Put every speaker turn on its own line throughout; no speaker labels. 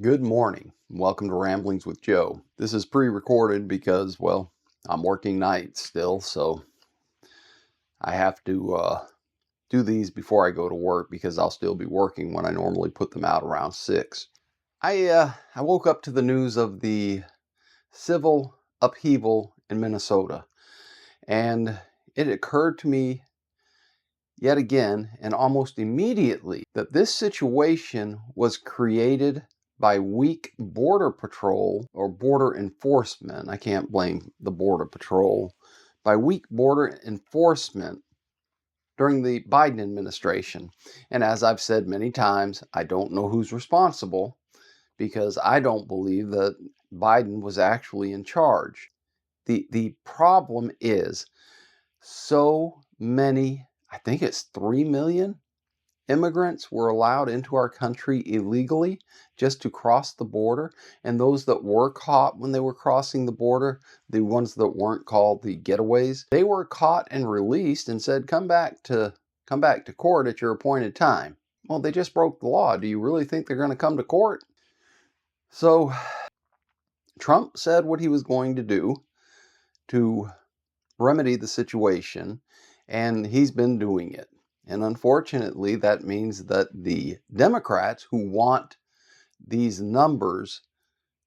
Good morning. Welcome to Ramblings with Joe. This is pre-recorded because, well, I'm working nights still, so I have to do these before I go to work because I'll still be working when I normally put them out around 6. I woke up to the news of the civil upheaval in Minnesota, and it occurred to me yet again and almost immediately that this situation was created by weak border patrol or border enforcement. I can't blame the border patrol. By weak border enforcement during the Biden administration. And as I've said many times, I don't know who's responsible because I don't believe that Biden was actually in charge. The problem is so many, I think it's 3 million immigrants were allowed into our country illegally just to cross the border. And those that were caught when they were crossing the border, the ones that weren't called the getaways, they were caught and released and said, come back to court at your appointed time. Well, they just broke the law. Do you really think they're going to come to court? So Trump said what he was going to do to remedy the situation, and he's been doing it. And unfortunately, that means that the Democrats who want these numbers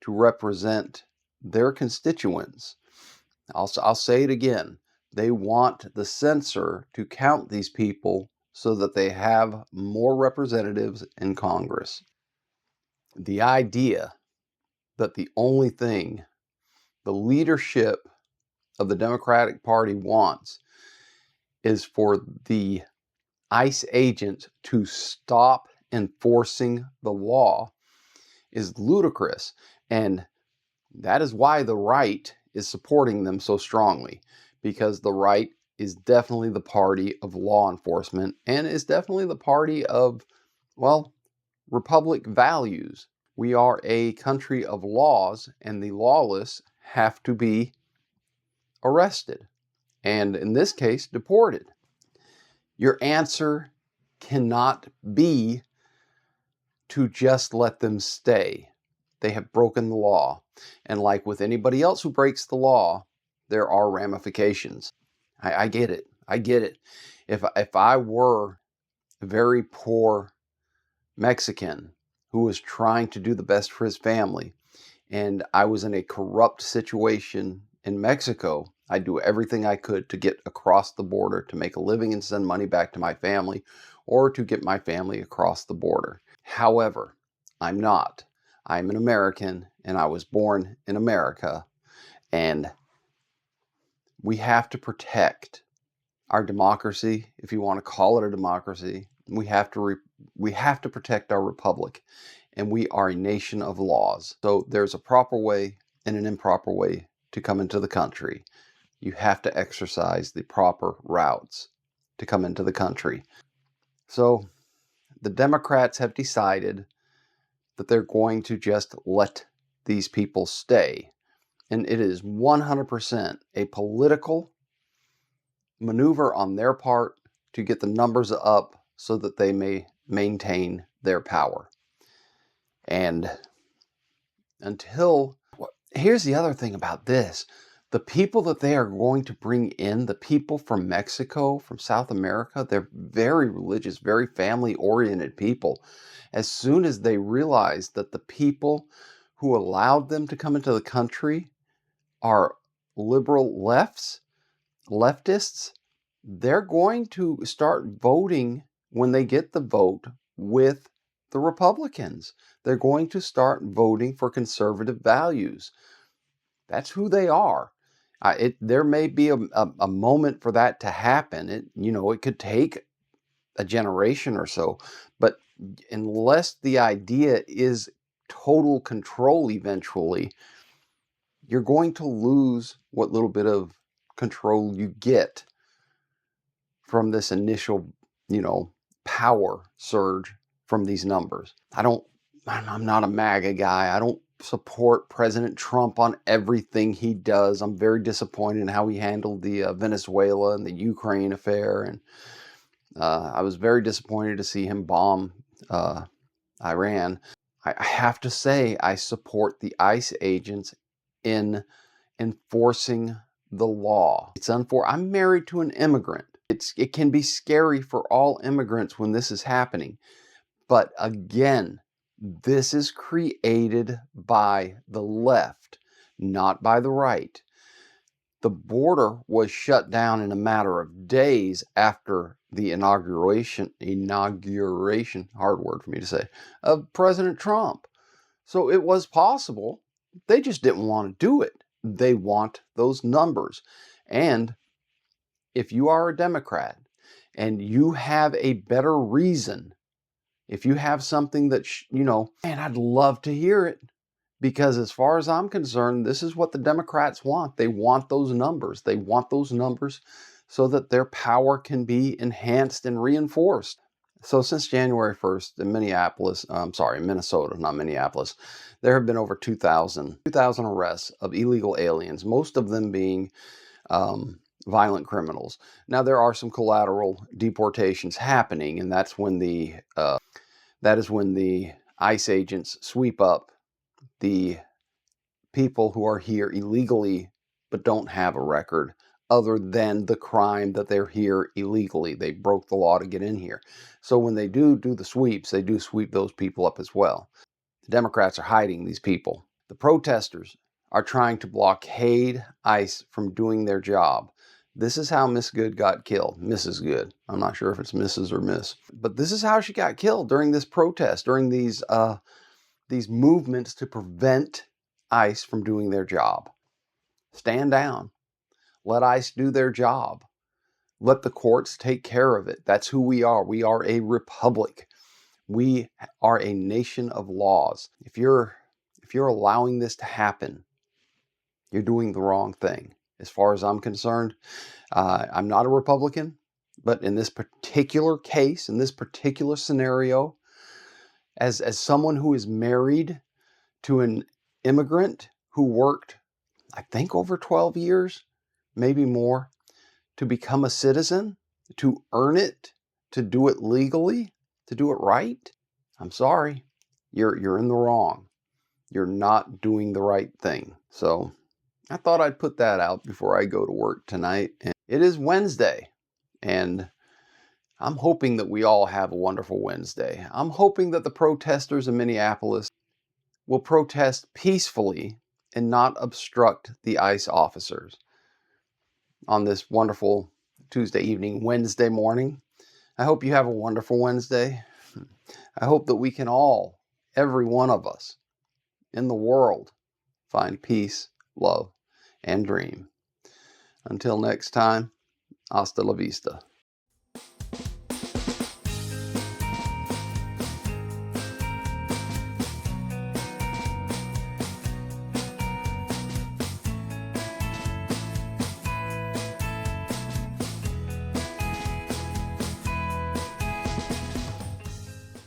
to represent their constituents, I'll say it again, they want the censor to count these people so that they have more representatives in Congress. The idea that the only thing the leadership of the Democratic Party wants is for the ICE agents to stop enforcing the law is ludicrous. And that is why the right is supporting them so strongly, because the right is definitely the party of law enforcement and is definitely the party of, well, republic values. We are a country of laws, and the lawless have to be arrested, and in this case, deported. Your answer cannot be to just let them stay. They have broken the law. And like with anybody else who breaks the law, there are ramifications. I get it. I get it. If I were a very poor Mexican who was trying to do the best for his family, and I was in a corrupt situation in Mexico, I'd do everything I could to get across the border to make a living and send money back to my family, or to get my family across the border. However, I'm not. I'm an American, and I was born in America, and we have to protect our democracy, if you want to call it a democracy. We have to protect our republic, and we are a nation of laws. So there's a proper way and an improper way to come into the country. You have to exercise the proper routes to come into the country. So the Democrats have decided that they're going to just let these people stay. And it is 100% a political maneuver on their part to get the numbers up so that they may maintain their power. And here's the other thing about this. The people that they are going to bring in, the people from Mexico, from South America, they're very religious, very family-oriented people. As soon as they realize that the people who allowed them to come into the country are liberal leftists, they're going to start voting when they get the vote with the Republicans. They're going to start voting for conservative values. That's who they are. There may be a moment for that to happen. It could take a generation or so, but unless the idea is total control eventually, you're going to lose what little bit of control you get from this initial, power surge from these numbers. I'm not a MAGA guy. I don't support President Trump on everything he does. I'm very disappointed in how he handled the Venezuela and the Ukraine affair. And I was very disappointed to see him bomb Iran. I have to say I support the ICE agents in enforcing the law. I'm married to an immigrant. It can be scary for all immigrants when this is happening. But again, this is created by the left, not by the right. The border was shut down in a matter of days after the inauguration, hard word for me to say, of President Trump. So it was possible. They just didn't want to do it. They want those numbers. And if you are a Democrat and you have a better reason, if you have something that, man, I'd love to hear it. Because as far as I'm concerned, this is what the Democrats want. They want those numbers. They want those numbers so that their power can be enhanced and reinforced. So since January 1st in Minnesota, not Minneapolis, there have been over 2,000 arrests of illegal aliens, most of them being violent criminals. Now, there are some collateral deportations happening, and that is when the ICE agents sweep up the people who are here illegally but don't have a record other than the crime that they're here illegally. They broke the law to get in here. So when they do the sweeps, they do sweep those people up as well. The Democrats are hiding these people. The protesters are trying to blockade ICE from doing their job. This is how Miss Good got killed. Mrs. Good. I'm not sure if it's Mrs. or Miss. But this is how she got killed during this protest, during these movements to prevent ICE from doing their job. Stand down. Let ICE do their job. Let the courts take care of it. That's who we are. We are a republic. We are a nation of laws. If you're allowing this to happen, you're doing the wrong thing. As far as I'm concerned, I'm not a Republican, but in this particular case, in this particular scenario, as someone who is married to an immigrant who worked, I think, over 12 years, maybe more, to become a citizen, to earn it, to do it legally, to do it right, I'm sorry, you're in the wrong. You're not doing the right thing. So I thought I'd put that out before I go to work tonight. And it is Wednesday, and I'm hoping that we all have a wonderful Wednesday. I'm hoping that the protesters in Minneapolis will protest peacefully and not obstruct the ICE officers on this wonderful Tuesday evening, Wednesday morning. I hope you have a wonderful Wednesday. I hope that we can all, every one of us in the world, find peace, love, and dream. Until next time, hasta la vista.